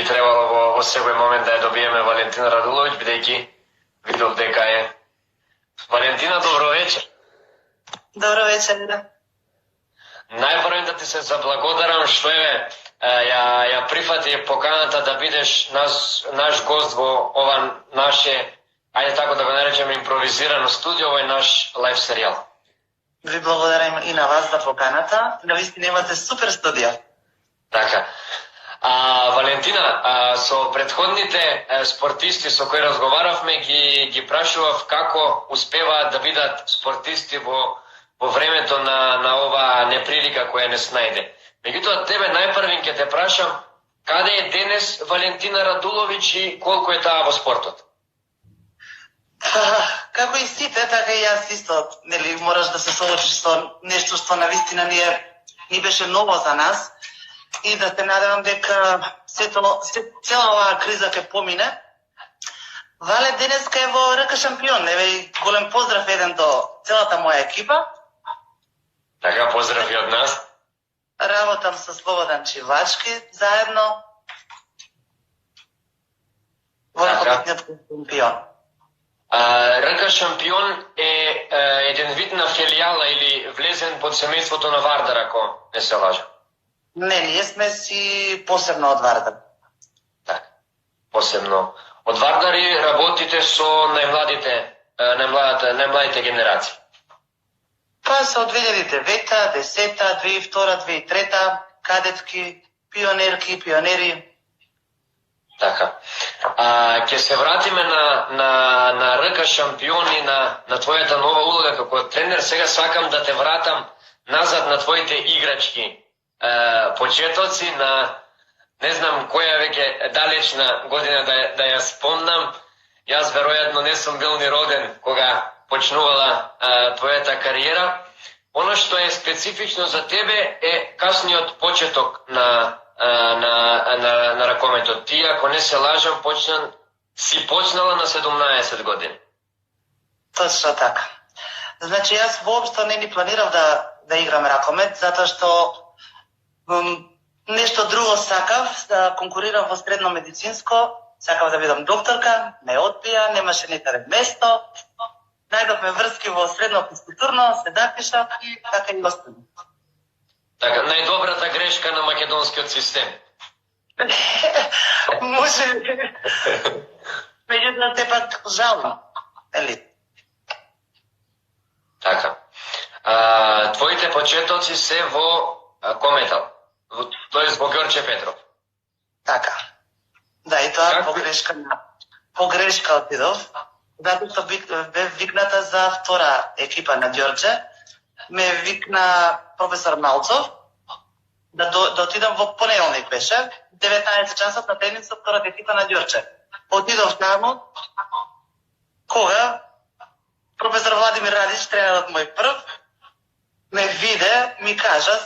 би требало во секој момент да ја добиеме Валентина Радуловиќ, бидејќи видов дека е. Валентина, добро вечер. Добро вечер, да. Најпрво да ти се заблагодарам што ја прифати поканата да бидеш наш гост во ова наше, ајде така да го наречеме, импровизирано студио, овој наш лайв серијал. Ви благодарам и на вас за поканата. Навистина имате супер студио. Така. Валентина, со предходните спортисти со кои разговаравме, ги прашував како успеваат да бидат спортисти во времето на ова неприлика која не снајде. Меѓутоа, тебе најпрвин ќе те прашам, каде е денес Валентина Радуловиќ и колку е таа во спортот? Како и сите, така и јас исто, нели, мораш да се соочиш со нешто што навистина ни беше ново за нас и да се надевам дека цела оваа криза ќе помине. Вале денеска е во РК шампион, еве голем поздрав еден до целата моја екипа. Така, поздрав и од нас. Работам со Слободан Чивачки заедно. Во ракометниот шампион. РК шампион е еден вид на филијала или влезен под семејството на Вардар, ако не се лажам. Не, ние сме си посебно од Вардар. Така, посебно од Вардар и работите со најмладите генерации. Па со 2009, 10, 2002, 2003, кадетки, пионери. Така. Ќе се вратиме на РК шампион и на твојата нова улога како тренер. Сега сакам да те вратам назад на твоите играчки почетоци, на не знам која веќе далечна година да ја спомнам. Јас веројатно не сум бил ни роден кога почнувала твојата кариера. Оно што е специфично за тебе е касниот почеток на ракометот. Ти, ако не се лажам, си почнала на 17 години. Точно така. Значи, јас воопшто не ни планирав да играм ракомет, затоа што нешто друго сакав, да конкурирам во средно медицинско, сакав да бидам докторка, ме одбија, немаше никаде место. Најдовме врски во средно физкултурно, се запишав и така и остана. Така, најдобрата грешка на македонскиот систем. Може. Меѓутоа те пак жалам. Ели? Така. Твоите почетоци се во Кометал, тоест во Ѓорче Петров. Така. Да, и тоа погрешка отидов. Затоа што бев викната за втора екипа на Ѓорче. Ме викна професор Малцов да отидам во понеделник беше, 19 часот на тренинг со втората екипа на Ѓорче. Отидов таму, кога професор Владимир Радич, тренерот мој прв, ме виде, ми кажа,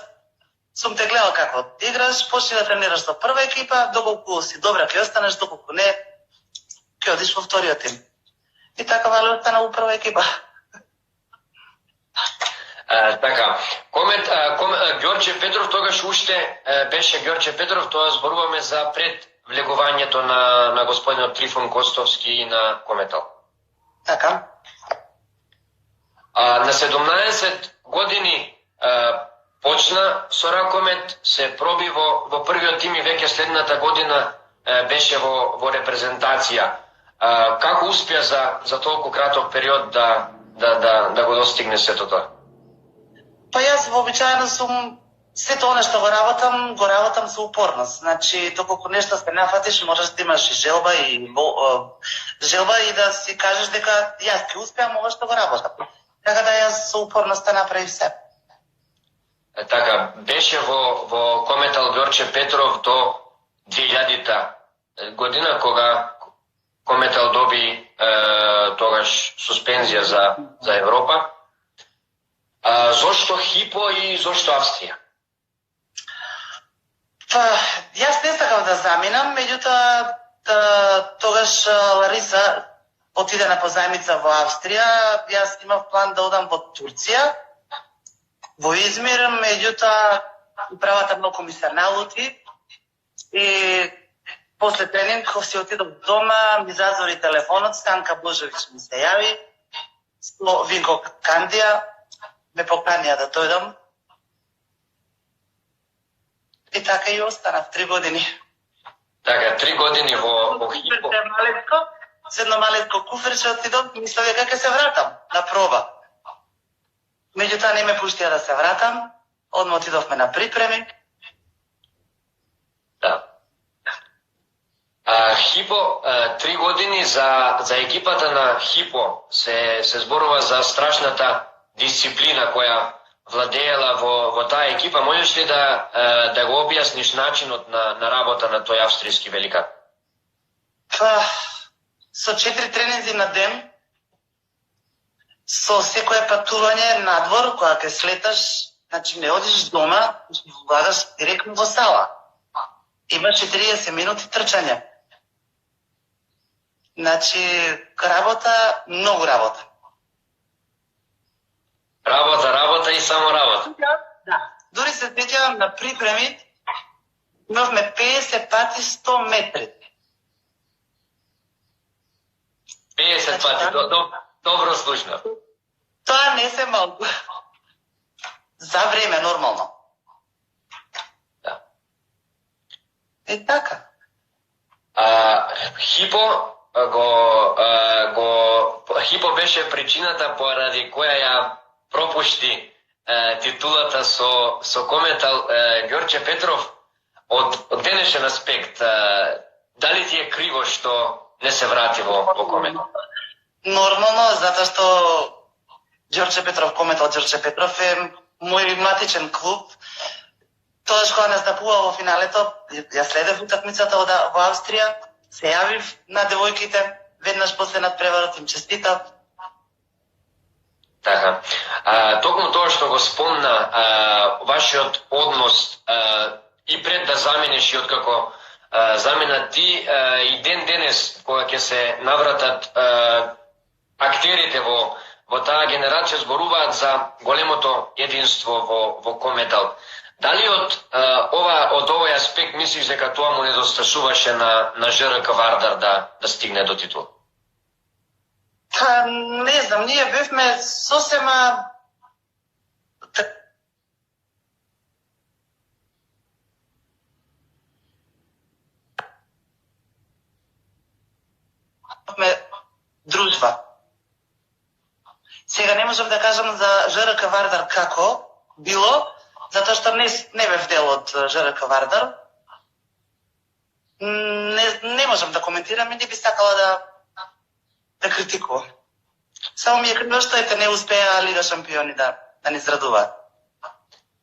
сум те гледал како играш, почни да тренираш со прва екипа, доколку си добра ќе останеш, доколку не, ќе одиш во вториот тим. И така вале остана во прва екипа. Така, Ѓорче Петров тогаш уште беше Ѓорче Петров, тоа зборуваме за пред влегувањето на господинот Трифон Костовски и на Кометал. Така. На 17 години почна со ракомет, се проби во првиот тим и веќе следната година беше во репрезентација. Како успеа за толку краток период да го достигне сето тоа? Па јас вообичаено сум сето она што го работам со упорност. Значи, доколку нешто се нафатиш, можеш да имаш и желба и да си кажеш дека јас ќе успеам ова што го работам. Така да јас со упорноста направив се. Така, беше во Кометал Ѓорче Петров до 2000-та година, кога Кометал доби тогаш суспензија за Европа. Зошто Хипо и зошто Австрија? Па, јас не сакав да заминам, меѓутоа тогаш Лариса отиде на позајмица во Австрија, јас имав план да одам во Турција, во Измир, меѓутоа управата многу ми се налути и После тренинг си отидов дома, ми зазори телефонот, Станка Божович ми се јави, со Винко Кандија, ме поканија да дојдам. И така и останав 3 години. Така, 3 години во Хипо. С едно малетко куферче отидов, мислев дека ќе се вратам на проба. Меѓутоа не ме пуштија да се вратам, одма отидовме на припреми. Да. Хипо, 3 години за екипата на Хипо се зборува за страшната дисциплина која владеела во таа екипа. Можеш ли да го објасниш начинот на работа на тој австријски великан? Со 4 тренинзи на ден, со секое патување надвор, кога ќе слеташ, значи не одиш дома, влагаш директно во сала. Имаш 40 минути трчање. Значи, работа, многу работа. Работа и само работа. Да. Дури се сеќавам на припреми, имавме 50 пати 100 метри. 50 пати, добро слушнав. Тоа не се малку. За време, нормално. Да. И така. Хипо Хипо беше причината поради која ја пропушти титулата со Кометал Ѓорче Петров. Од денешен аспект, дали ти е криво што не се врати во Кометал? Нормално, затоа што Ѓорче Петров, Кометал Ѓорче Петров е мој матичен клуб. Тоа кога настапува во финалето, ја следев утакмицата во Австрија, се јавив на девојките, веднаш после надпреварот им честитав. Така. Токму тоа што го спомна, вашиот однос и пред да заменеш и откако замена ти, и ден денес, кога ќе се навратат актерите во таа генерација, зборуваат за големото единство во Кометал. Дали од овој аспект мислиш дека тоа му недостасуваше на ЖРК Вардар да стигне до титул? Не знам, ние бевме сосема дружба. Сега не можам да кажам за ЖРК Вардар како било, затоа што не бев дел од ЖРК Вардар. Не можам да коментирам и не би сакала да критикувам. Само ми е криво што не успеа Лига шампиони да ни израдуваат.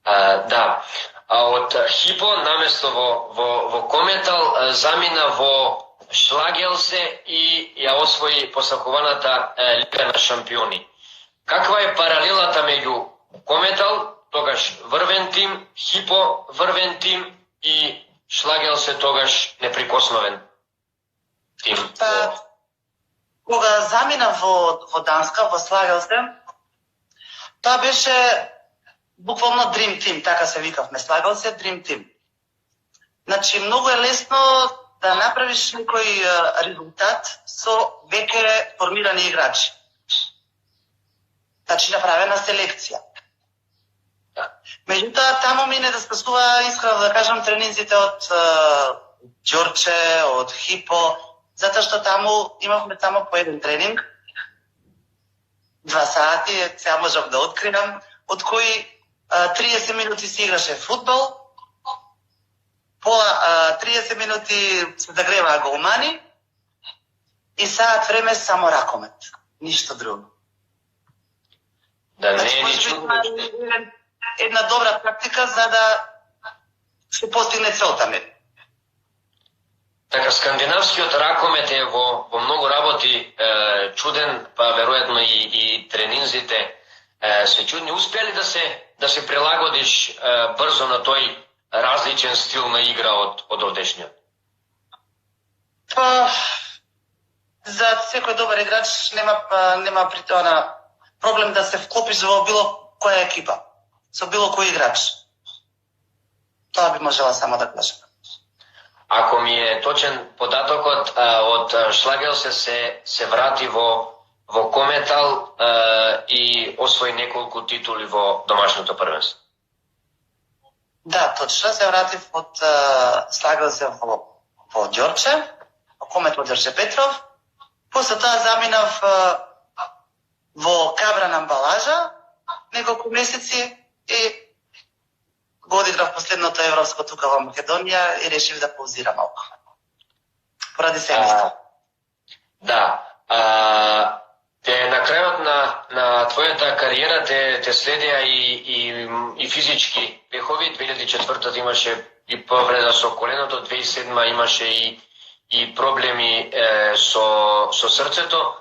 Да. Од Хипо наместо во Кометал замина во Шлагелсе и ја освои посакуваната Лига на шампиони. Каква е паралелата меѓу Кометал, тогаш врвен тим, Хипо врвен тим и Шлагелсе тогаш неприкосновен тим? Кога замина во Данска, во Шлагелсе, тоа беше буквално Dream Team, така се викавме, Шлагелсе Dream Team. Значи, многу е лесно да направиш некој резултат со веќе формирани играчи. Значи, направена селекција. Меѓутоа, таму ми недостасува, искрено да кажам, тренинзите од Ѓорче, од Хипо, затоа што таму имавме само по еден тренинг, 2 сати, сега можам да откривам, од кои 30 минути се играше фудбал, пола 30 минути се загреваа голмани и саат време само ракомет, ништо друго. Да, не е ничто. Една добра практика за да се постигне целта ми. Така, скандинавскиот ракомет е во многу работи чуден, па веројатно и тренинзите се чудни. Успеа ли да се прилагодиш брзо на тој различен стил на игра од одешниот? Па, за секој добар играч нема при тоа проблем да се вклопиш во било која екипа, со било кој играч. Тоа би можела само да кажам. ако ми е точен податокот, од Шлагел се врати во Кометал и освои неколку титули во домашното првенство. Да, точно, се вратив од Слагелце во Ѓорче, во Кометал Ѓорче Петров. После тоа заминав во Кабран Амбалажа неколку месеци и го одиграв последното европско тука во Македонија и решив да паузирам малку. Поради семејство. Да. На крајот на твојата кариера те следеа и физички пехови. 2004 имаше и повреда со коленото, 2007 имаше и проблеми со срцето.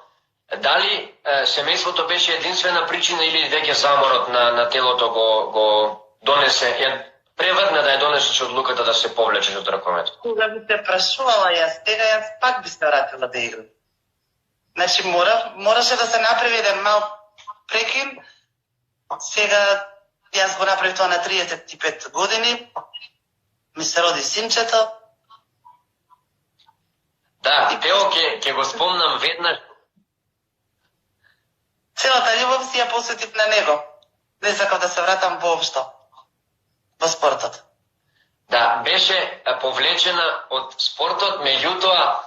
Дали семејството беше единствена причина или веќе заморот на телото го донесе, преврна да ја донесеш одлуката да се повлечеш од ракометот? Кога би се прашувала јас пак би се вратила да играм. Значи мораше да се направи еден мал прекин. Сега јас го направив тоа на 35 години. Ми се роди синчето. Да, Тео ќе го спомнам веднаш. Целата љубов си ја посветив на него. Не сакав да се вратам воопшто во спортот. Да, беше повлечена од спортот, меѓутоа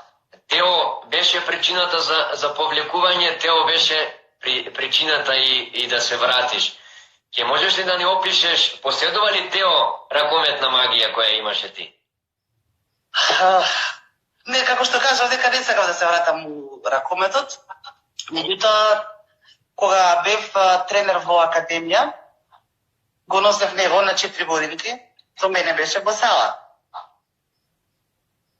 Тео беше причината за повлекување, Тео беше причината и да се вратиш. Ке можеш ли да ни опишеш, последува ли Тео ракометна магија која имаше ти? Не, како што кажав, дека не сакав да се вратам у ракометот. Меѓутоа, кога бев тренер во академија, го носев него на 4 годинки, со мене беше во сала.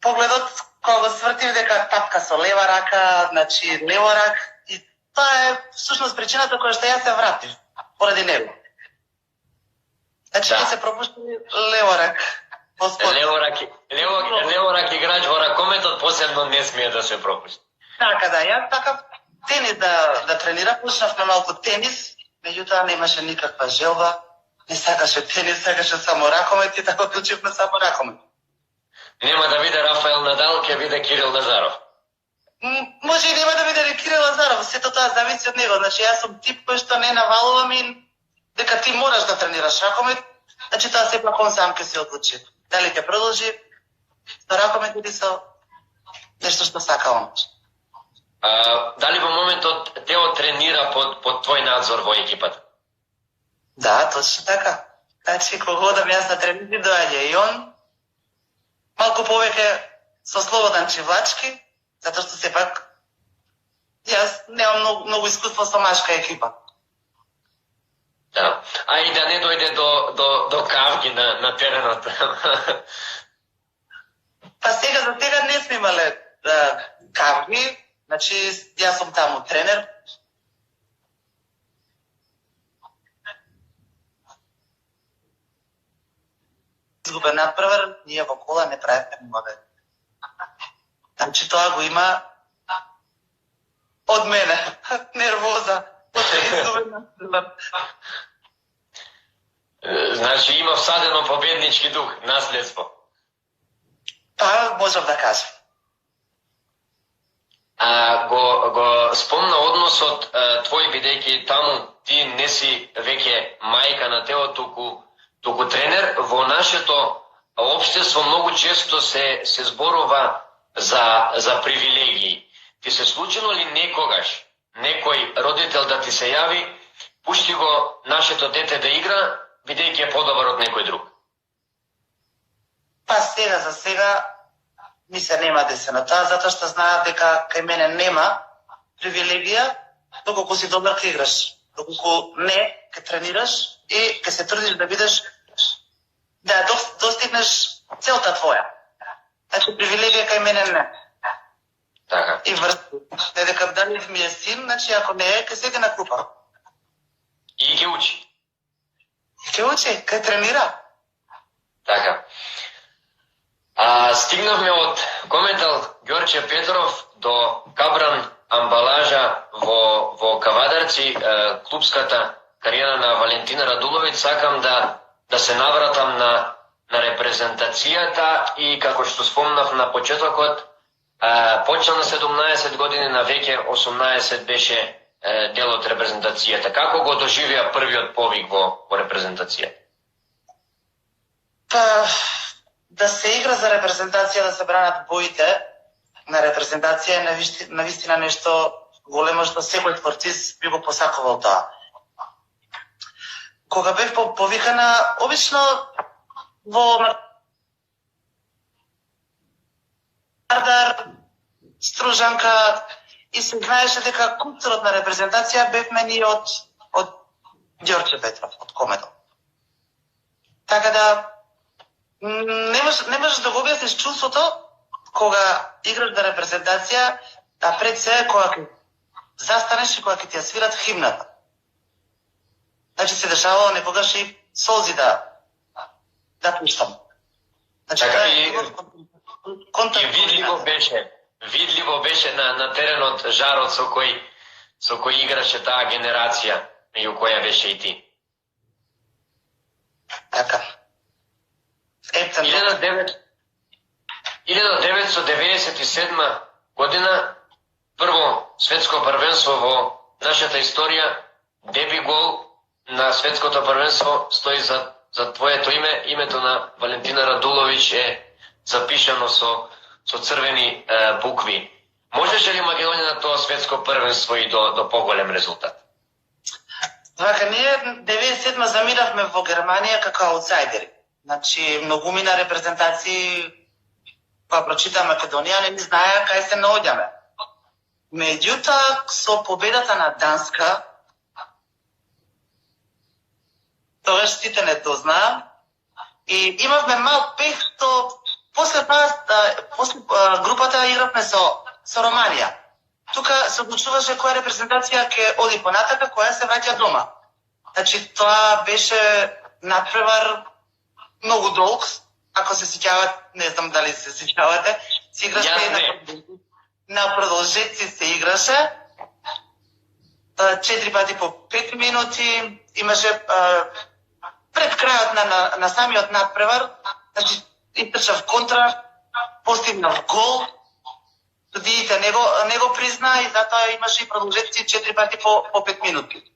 Погледот, кога го свртив дека тапка со лева рака, значи лево рак, и тоа е всушност причината која што јас се вратив, поради него. Значи, да. Се пропушти лево рак. Лево рак играч во ракометот посебно не смее да се пропушти. Така да, јас сакав тенис да тренирам, почнавме малку тенис, меѓутоа немаше никаква желба, не сакаше тенис, сакаше само ракомет и така одлучивме само ракомет. Нема да биде Рафаел Надал, ќе биде Кирил Лазаров. Може и нема да биде Кирил Лазаров, сето тоа зависи од него. Значи јас сум тип кој што не навалувам и дека ти мораш да тренираш ракомет, значи тоа сепак он сам ќе се одлучи. Дали ќе продолжи со ракомет или со нешто што сака он. Дали во моментот Тео тренира под твој надзор во екипата? Да, точно така. Значи, кога одам јас на тренинги, доаѓа и он. Малку повеќе со Слободан Чевлачки, затоа што сепак јас немам многу искуство со машка екипа. Да. А и да не дојде до кавги на теренот. Па за сега не сме имале кавги, значи јас сум таму тренер. Изгубен надпревар, ние во кола не правиме мове. Значи тоа го има од мене, нервоза, од изгубен надпревар. Значи има всадено победнички дух, наследство. Па, можам да кажам. Го спомна односот твој, бидејќи таму ти не си веќе мајка на Тео, туку тренер. Во нашето општество многу често се зборува за привилегии. Ти се случило ли некогаш некој родител да ти се јави, пушти го нашето дете да игра, бидејќи е подобар од некој друг? Па за сега ми се нема да се на тоа, затоа што знаат дека кај мене нема привилегија, доколку си добар ке играш, доколку не ке тренираш и ке се трудиш да бидеш, да достигнеш целта твоја. Значи привилегија кај мене не. Така. И врсти. Дека дали ми е син, значи ако не е, ке седи на клупа. И ке учи. Ке учи, ке тренира. Така. Стигнавме од Кометал Ѓорче Петров до Кабран Амбалажа во Кавадарци, клубската кариера на Валентина Радуловиќ. Сакам да се навратам на репрезентацијата и како што спомнав на почетокот, почна на 17 години, на веќе 18 беше дел од репрезентацијата. Како го доживеа првиот повик во репрезентацијата? Па, да се игра за репрезентација, да се бранат боите на репрезентација е навистина нешто големо што секој спортист би го посакувал тоа. Кога бев повикана, обично во Мардар, Стружанка, и се знаеше дека културот на репрезентација бевме ние од Ѓорче Петров, од Комедо. Така да, не можеш да го објасниш чувството кога играш на репрезентација, а пред се кога ќе застанеш и кога ќе ти ја свират химната. Значи се дешавало некогаш и солзи да пуштам. Значи, така и видливо беше на теренот жарот со кој играше таа генерација, меѓу која беше и ти. Така. 1997 година, прво светско првенство во нашата историја, деби гол на светското првенство стои за твоето име. Името на Валентина Радуловиќ е запишано со црвени букви. Можеше ли Македонија на тоа светско првенство и до поголем резултат? Така, ние 97 заминавме во Германија како аутсайдери. Значи, многумина репрезентации, кога прочита Македонија, не ни знаеа кај се наоѓаме. Меѓутоа, со победата на Данска, тогаш сите не дознаа, и имавме мал пех што после групата игравме со Романија. Тука се одлучуваше која репрезентација ќе оди понатака, која се враќа дома. Значи, тоа беше надпревар многу долг, ако се сеќавате, не знам дали се сеќавате, се играше на продолжеци се играше, 4 пати по 5 минути, имаше пред крајот на самиот надпревар, значи итрчав контра, постигнав гол, судиите не го призна и затоа имаше и продолжеци 4 пати по 5 минути.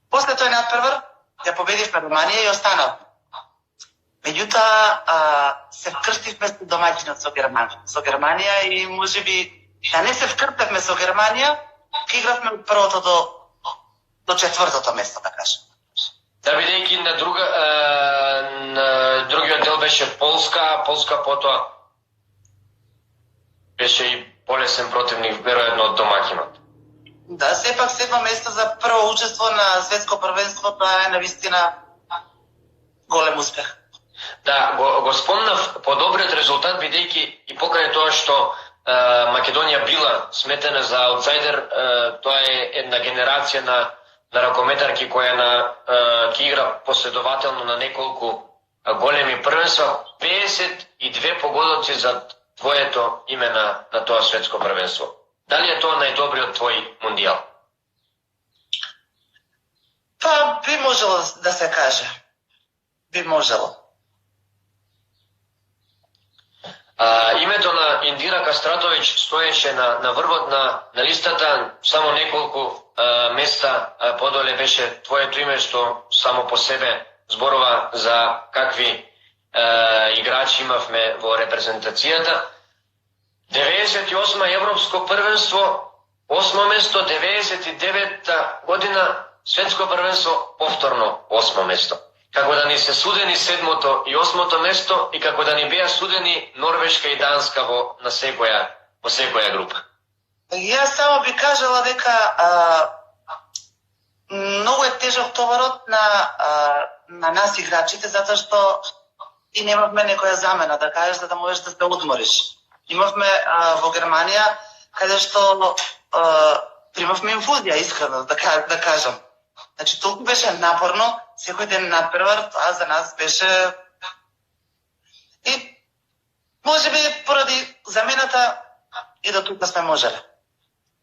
После тој надпревар ја победивме Романија и останав. Меѓутоа се вкрстивме со домаќинот со Германија и можеби да не се вкртевме со Германија, ќе игравме од првото до четвртото место, да кажем. Да, бидејќи на другиот дел беше Полска потоа беше и полесен противник, веројатно од домаќинот. Да, сепак 7 место за прво учество на светско првенство, тоа е навистина голем успех. Да, го спомнав по добриот резултат, бидејќи и покрај тоа што Македонија била сметена за аутсайдер, тоа е една генерација на ракометарки која ќе игра последователно на неколку големи првенства, 52 погодоци за твоето име на тоа светско првенство. Дали е тоа најдобриот твој мундијал? Па, би можело да се каже. Би можело. Името на Индира Кастратовиќ стоеше на врвот на листата, само неколку места подоле беше твоето име, што само по себе зборува за какви играчи имавме во репрезентацијата. 98 европско првенство, 8 место, 99 година светско првенство, повторно 8 место. Како да ни се судени 7-то и 8-то место и како да ни беа судени Норвешка и Данска во секоја група. Јас само би кажала дека многу е тежок товарот на нас играчите, затоа што и немавме некоја замена, да кажеш, за да можеш да се одмориш. Имавме во Германија, каде што примавме инфузија, искрено, да кажам. Значи, толку беше напорно, секој ден надпревар, тоа за нас беше... И, може би, поради замената, и до тука сме можеле.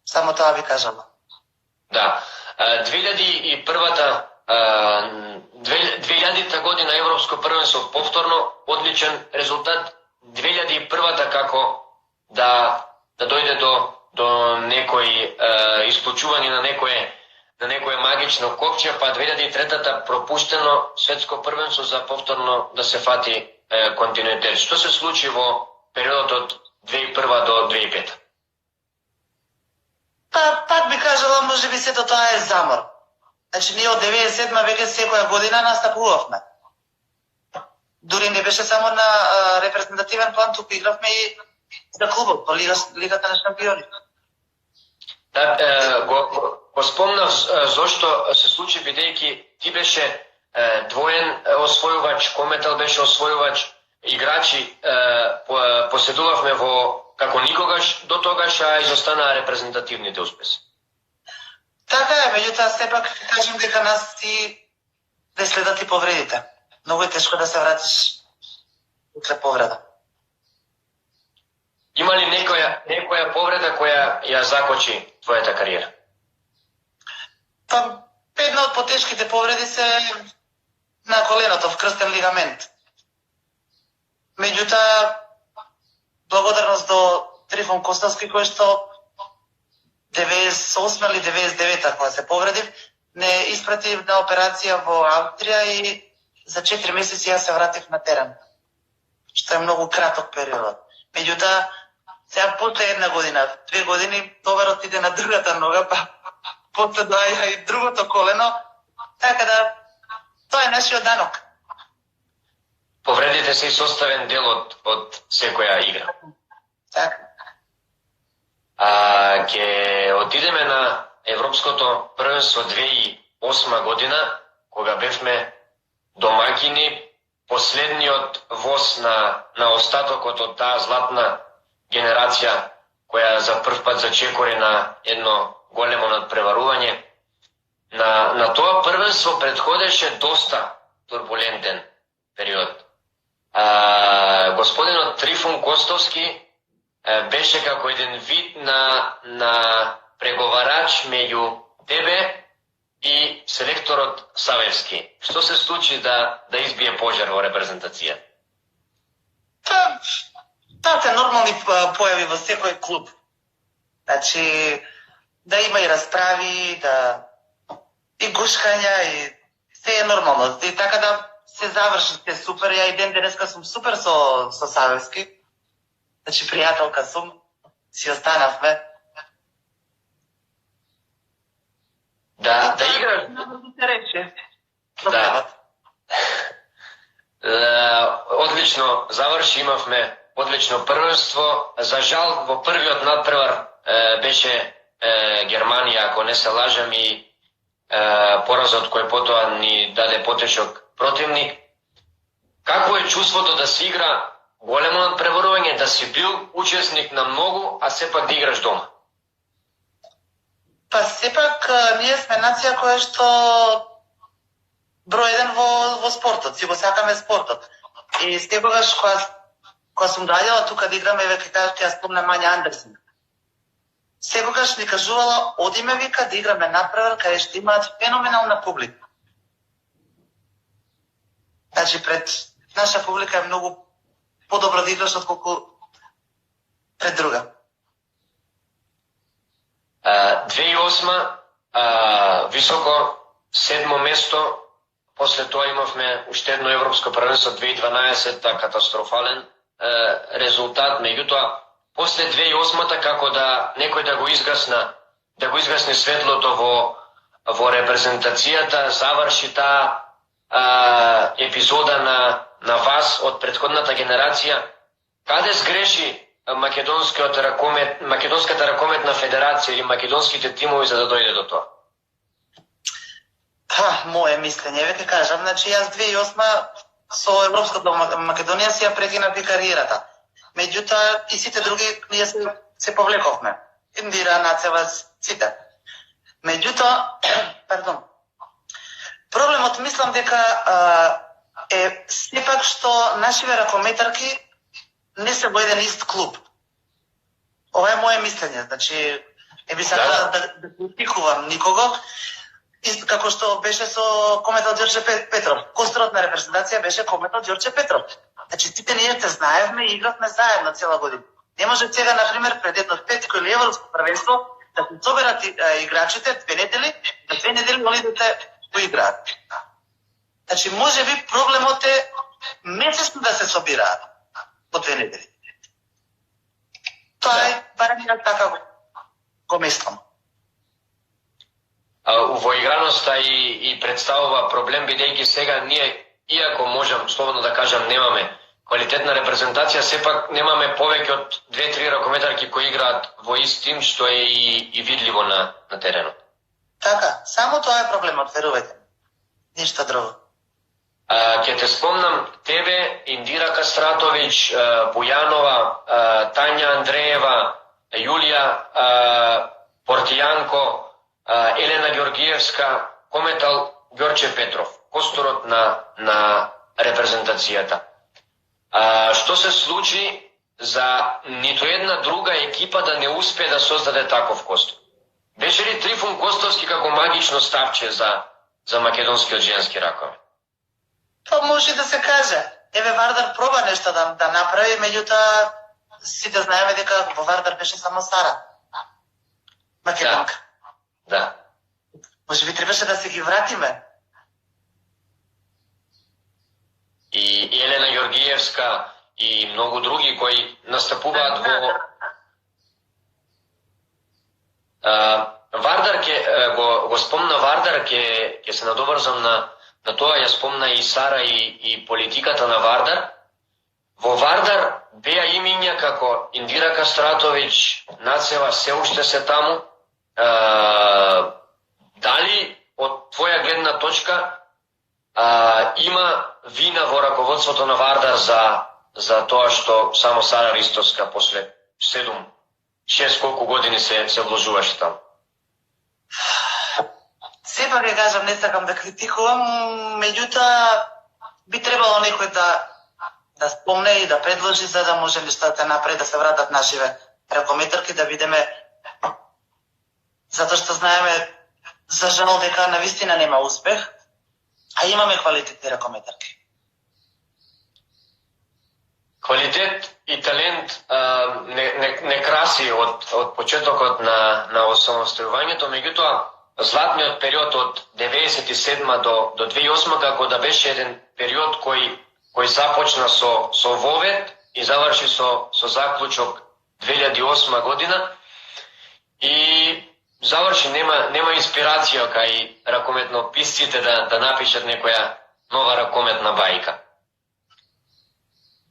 Само тоа ви кажам. Да. 2001-та 2000 година Европско првенство повторно одличен резултат, 2001 како да дојде до некој исклучување на некое магично копче, па 2003 пропуштено светско првенство за повторно да се фати континуитет. Што се случи во периодот од 2001 до 2005? Па, пак би кажала, може би сето тоа е замор. Значи, ние од 97-ма веќе секоја година настапувавме. Дури не беше само на репрезентативен план, туку игравме и за клубот, по Лигата на шампиони. Да, го спомнав зошто се случи, бидејќи ти беше двоен освојувач, Кометал беше освојувач, играчи поседувавме во како никогаш до тогаш, а изостанаа репрезентативните успеси. Така е, меѓутоа сепак кажем дека нас ти да следат и повредите. Многу е тешко да се вратиш после повреда. Има ли некоја повреда која ја закочи твојата кариера? Па, една од потешките повреди се на коленото, в крстен лигамент. Меѓутоа, благодарност до Трифон Костовски, кој што 98 или 99 кога се повредив, не испрати на операција во Австрија и за 4 месеци јас се вратив на терен. Што е многу краток период. Меѓутоа, сега после една година, 2 години, товарот иде на другата нога, па после доаѓа и другото колено, така да тоа е нашиот данок. Повредите се и составен дел од секоја игра. Така. Ќе отидеме на Европското првенство 2008 година, кога бевме домаќини, последниот воз на остатокот од таа златна генерација која за прв пат зачекори на едно големо надпреварување. На тоа првенство предходеше доста турбулентен период. Господинот Трифон Костовски беше како еден вид на преговарач меѓу тебе и селекторот Савевски. Што се случи да избие пожар во репрезентација? Тоа се нормални појави во секој клуб. Значи, да има и расправи, и гушкања, и се е нормално. И така да се заврши, се супер. Ја и ден денеска сум супер со Савевски. Значи, пријателка сум, си останавме. Да играш. Да. Одлично заврши, имавме одлично првенство. За жал, во првиот надпревар беше Германија, ако не се лажам, и поразот кој потоа ни даде потешок противник. Какво е чувството да се игра големо надпреварување, да си бил учесник на многу, а сепак да играш дома? Па сепак ние сме нација која што број еден во спортот, си го сакаме спортот. И секогаш кога сум доаѓала тука да играме, веќе кажете, ја спомнам Мања Андерсен. Секогаш ни кажувала, одиме, вика, да играме надпревар, каде што имаат феноменална публика. Значи, пред наша публика е многу подобро да играш отколку пред друга. 2008 високо 7 место, после тоа имавме уште едно европско првенство 2012, катастрофален резултат, меѓутоа после 2008 како да некој да го изгасне светлото во репрезентацијата, заврши таа епизода на вас од претходната генерација. Каде сгреши Македонската ракометна федерација или македонските тимови за да дојде до тоа? Моје мислење, веќе кажам, значи јас 2008 со Европската Македонија си ја прекинав и кариерата. Меѓутоа и сите други ние се повлековме. Индира, Нацева, сите. Меѓутоа, проблемот мислам дека е сепак што нашиве ракометарки не се во еден ист клуб. Ова е моје мислење, значи не би сакала да критикувам никого. како што беше со кометал Ѓорче Петров. Костротна репрезентација беше кометал Ѓорче Петров. Значи, сите ние се знаевме и игравме заедно цела година. Не може сега, например, пред едно петко или европско првенство, да се соберат играчите 2 недели, на 2 недели они да те поиграат. Значи, може би проблемот е месечно да се собираат по 2 недели. Тоа е, барем ја така го мислам. Воиграноста и представува проблем, бидејќи сега ние, иако можам слободно да кажам, немаме квалитетна репрезентација, сепак немаме повеќе од 2-3 ракометарки кои играат во ист тим, што е и видливо на теренот. Така, само тоа е проблемот, верувајте. Ништо друго. Ќе те спомнам тебе, Индира Кастратовиќ, Бујанова, Тања Андреева, Јулија Портијанко, Елена Ѓоргиевска, кометал Ѓорче Петров, косторот на репрезентацијата. Што се случи за ниту една друга екипа да не успее да создаде таков костор? Беше ли Трифун Костовски како магично ставче за македонскиот женски ракомет? Тоа може да се каже. Еве, Вардар проба нешто да направи, меѓутоа сите знаеме дека во Вардар беше само Сара македонка. Да. Може би требаше да се ги вратиме. И Елена Ѓоргиевска и многу други кои настапуваат во Вардар, го спомна Вардар, ќе се надоврзам на тоа, ја спомна и Сара и политиката на Вардар. Во Вардар беа имиња како Индира Кастратовиќ, Нацева, се уште се таму. Дали од твоја гледна точка има вина во раководството на Вардар за тоа што само Сара Ристовска после 7-6 колку години се вложуваше таму? Сепак ја кажам, не сакам да критикувам, меѓутоа би требало некој да спомне и да предложи за да може нештата напред да се вратат нашиве ракометарки, да видиме, затоа што знаеме за жал дека навистина нема успех, а имаме квалитетни ракометарки. Квалитет и талент не краси од почетокот на осамостојувањето, меѓутоа златниот период од 97 до 2008 како да беше еден период кој започна со Вовет и заврши со заклучок 2008 година и заврши, нема инспирација кај ракометнописците да напишат некоја нова ракометна бајка.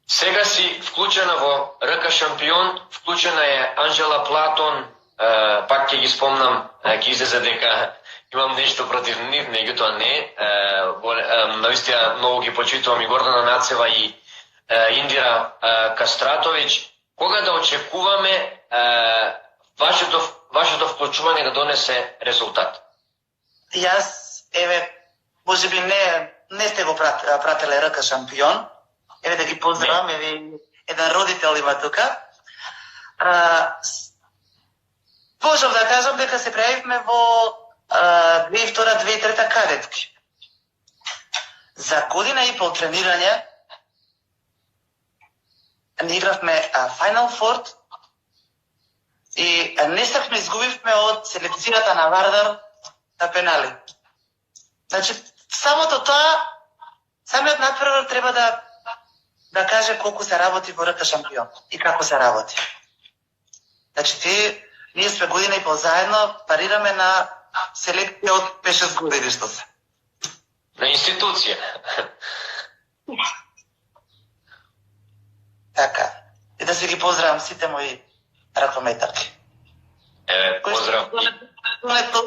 Сега си вклучена во РК Шампион, вклучена е Анжела Платон, пак ќе ги спомнам, ќе излезе дека имам нешто против нив, меѓутоа не. Навистина многу ги почитувам и Гордана Нацева и Индира Кастратовиќ. Кога да очекуваме вашето вклучување да донесе резултат? Јас, еве, може би не сте го прателе РК Шампион. Еве да ги поздравам, еве еден родител има тука. Можам да кажам дека се пријавивме во 2002-2003 кадетки. За година и пол тренирање не игравме Final Four и несакме изгубивме од селекцијата на Вардар на пенали. Значи, самото тоа, самиот надпревар треба да каже колку се работи во РК Шампион и како се работи. Значи, ние сме година и пол заедно, парираме на селекција од 5-6 години што се. На институција. Така. И да се ги поздравам сите мои ракометарки. Еве, поздрав.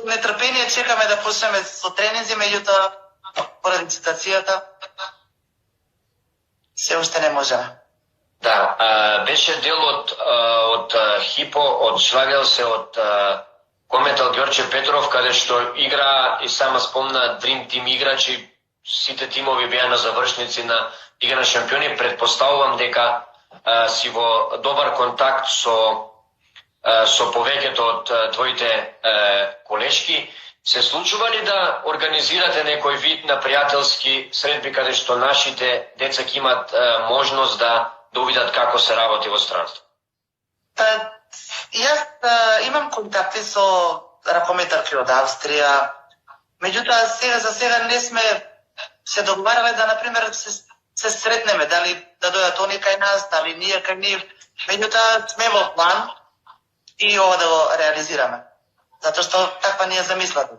Нетрпение чекаме да почнеме со тренинзи, меѓутоа поради ситуацијата се уште не можеме. Да, беше дел од Хипо, од Шлагелсе, од кометал Ѓорче Петров, каде што игра и сама спомна Dream Team играчи, сите тимови беа на завршници на Лига на шампиони. Предпоставувам дека си во добар контакт со повеќето од твоите колешки. се случува ли да организирате некој вид на пријателски средби каде што нашите деца ќе имат можност да увидат како се работи во странство? Јас имам контакти со ракометарки од Австрија, меѓутоа за сега не сме се договарале да, например, се сретнеме, дали да дојдат они кај нас, дали ние кај нив. Меѓутоа сме во план и ова да го реализираме. Затоа што таква ни е замислата.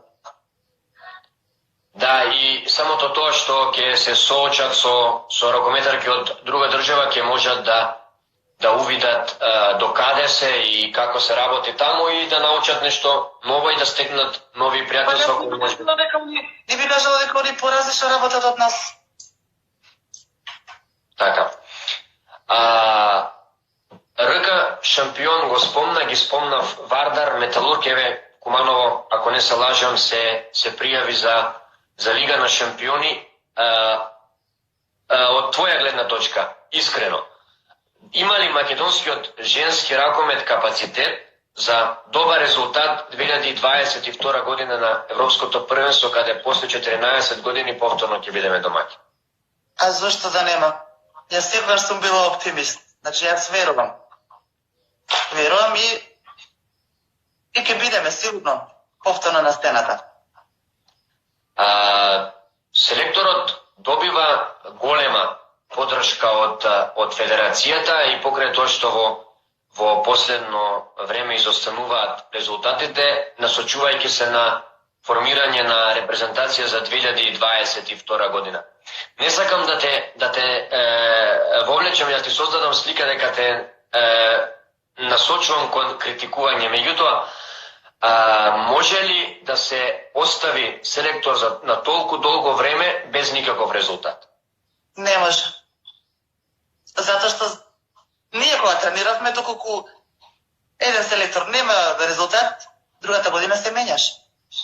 Да, и самото тоа што ќе се соочат со ракометарки од друга држава ќе можат да увидат докаде се и како се работи таму и да научат нешто ново и да стекнат нови пријателства. Не би кажала дека они поразлично работат од нас. Така. РК шампион го спомна, ги спомнав Вардар, Металург, еве Куманово, ако не се лажам, се пријави за Лига на шампиони. Од твоја гледна точка, искрено, има ли македонскиот женски ракомет капацитет за добар резултат 2022 година на Европското првенство, каде после 14 години повторно ќе бидеме домаќи? А зашто да нема? Јас секогаш сум била оптимист. Значи јас верувам. Верувам и ќе бидеме сигурно повторно на стената. Селекторот добива голема подршка од Федерацијата и покрај тоа што во последно време изостануваат резултатите, насочувајќи се на формирање на репрезентација за 2022 година. Не сакам да те вовлечам, да ти создадам слика дека те насочувам кон критикување. Меѓутоа, може ли да се остави селектор на толку долго време без никаков резултат? Не може. Затоа што ние кога трениравме, доколку еден селектор нема резултат, другата година се менјаш.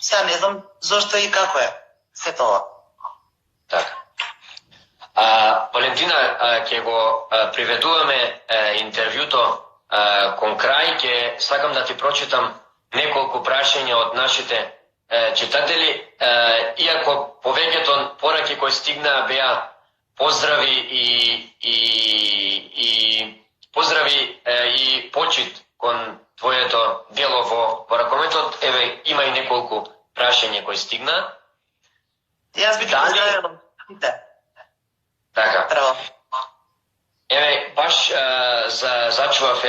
Сега не знам зошто и како е се тоа. Така. Валентина, ќе го приведуваме интервјуто кон крај. Ќе сакам да ти прочитам неколку прашања од нашите читатели, иако повеќето пораки кои стигнаа беа поздрави и почит кон твоето дело во ракометот. Еве, има и неколку прашања кои стигнаа. Јас би ги поздравила. Така. Право. Еве, баш зачував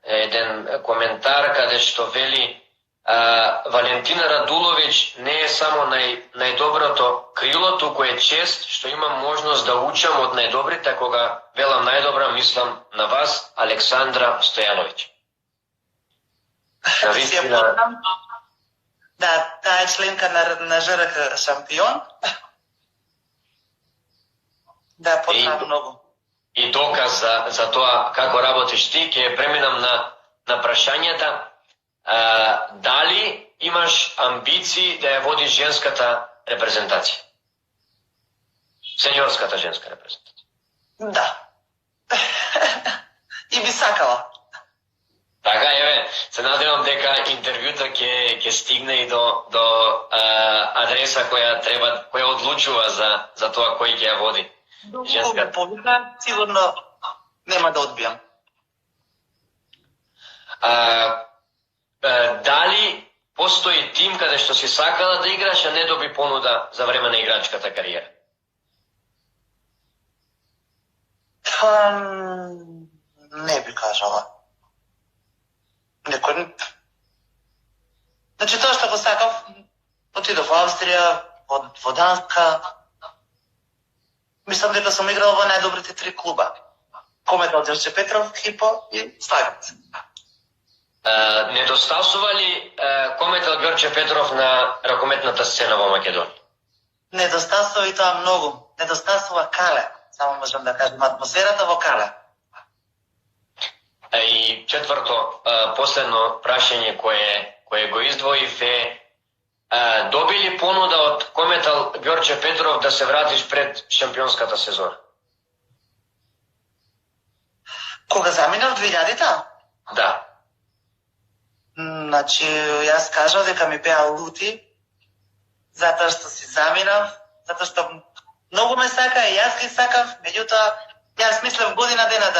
еден коментар каде што вели Валентина Радуловиќ не е само најдоброто крило, туку е чест што имам можност да учам од најдобрите, кога велам најдобра, мислам на вас, Александра Стојановиќ. Да, таа е членка на ЖРК шампион. Да, познавам многу. И доказ за тоа како работиш ти, ќе преминам на прашањата. Дали имаш амбиции да ја водиш женската репрезентација? Сениорската женска репрезентација? Да. И би сакала. Така, еве, се надевам дека интервјута ќе стигне и до адреса која одлучува за тоа кој ќе ја води. Женската. Повика, сигурно нема да одбијам. Дали постои тим каде што си сакала да играш, а не доби понуда за време на играчката кариера? Не би кажала. Некој... Значи, тоа што го сакав, отидов во Австрија, во Данска. Мислам дека сум играл во најдобрите 3 клуба. Кометал Ѓорче Петров, Хипо и Стагац. Недостасува ли Кометал Ѓорче Петров на ракометната сцена во Македонија? Недостасува и тоа многу. Недостасува Кале. Само можам да кажам атмосферата во Кале. И четврто, последно прашање кое го издвоив е: доби ли понуда од Кометал Ѓорче Петров да се вратиш пред шампионската сезона? Кога заминав 2000-та? Да. Значи, јас кажав дека ми беа лути затоа што си заминав, затоа што многу ме сака и јас ги сакав, меѓутоа јас мислев година дена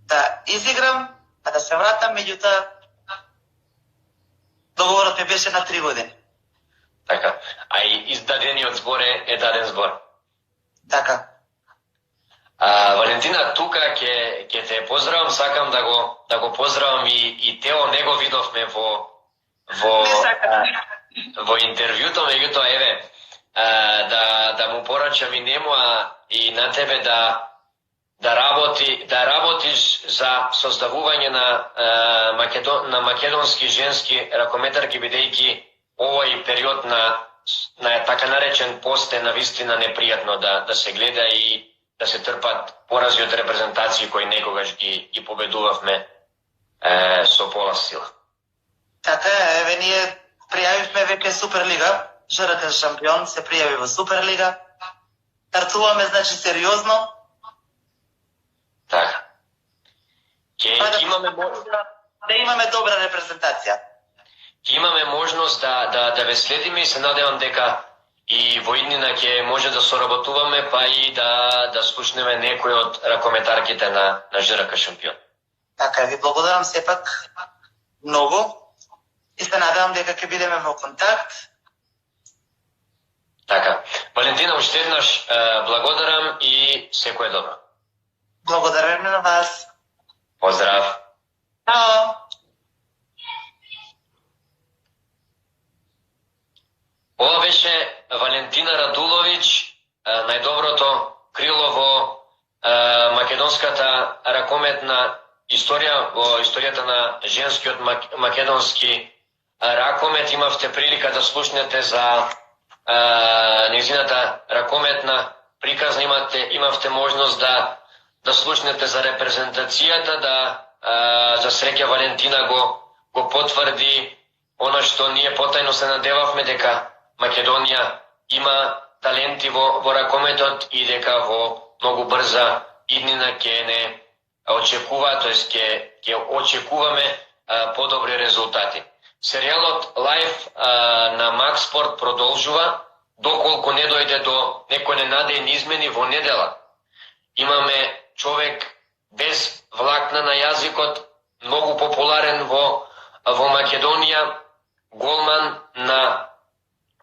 да изиграм, а да се вратам, меѓутоа договорот ми беше на 3 години. Така. А и издадениот збор е даден збор. Така. Валентина, тука ќе те поздравам, сакам да го поздравам и Тео, него видовме во интервјуто, меѓутоа еве да му порачам и нему, и на тебе да работиш за создавување на македонски женски ракометарки, бидејќи овој период на така наречен пост е навистина непријатно да се гледа и да се трпат порази од репрезентации кои некогаш ги победувавме со пола сила. Така е, еве ние пријавивме веќе Суперлига, ЖРК шампион се пријави во Суперлига. Стартуваме, значи, сериозно. Така. Ќе имаме добра репрезентација. Ќе имаме можност да ве следиме и се надевам дека и во иднина ќе може да соработуваме, па и да слушнеме некои од ракометарките на ЖРК шампион. Така, ви благодарам сепак многу и се надевам дека ќе бидеме во контакт. Така. Валентина, уште еднаш благодарам и секое добро. Благодарам на вас. Поздрав. Чао. Ова беше Валентина Радуловиќ, најдоброто крило во македонската ракометна историја, во историјата на женскиот македонски ракомет. Имавте прилика да слушнете за нејзината ракометна приказна, имавте можност да слушнете за репрезентацијата, за среќа Валентина го потврди она што ние потајно се надевавме, дека Македонија има таленти во ракометот и дека во многу брза иднина ќе не очекува, тоест ќе очекуваме подобри резултати. Серијалот Лайф на Макс Спорт продолжува, доколку не дојде до некои ненадејни измени во недела. Имаме човек без влакна на јазикот, многу популарен во Македонија, голман на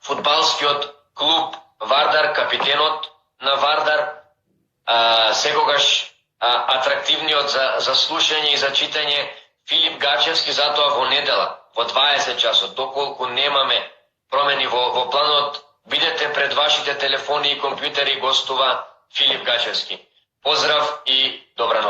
фудбалскиот клуб Вардар, капитенот на Вардар, секогаш атрактивниот за слушање и за читање Филип Гачевски, затоа во недела, во 20 часот, доколку немаме промени во планот, бидете пред вашите телефони и компјутери, гостува Филип Гачевски. Поздрав и добра ноќ.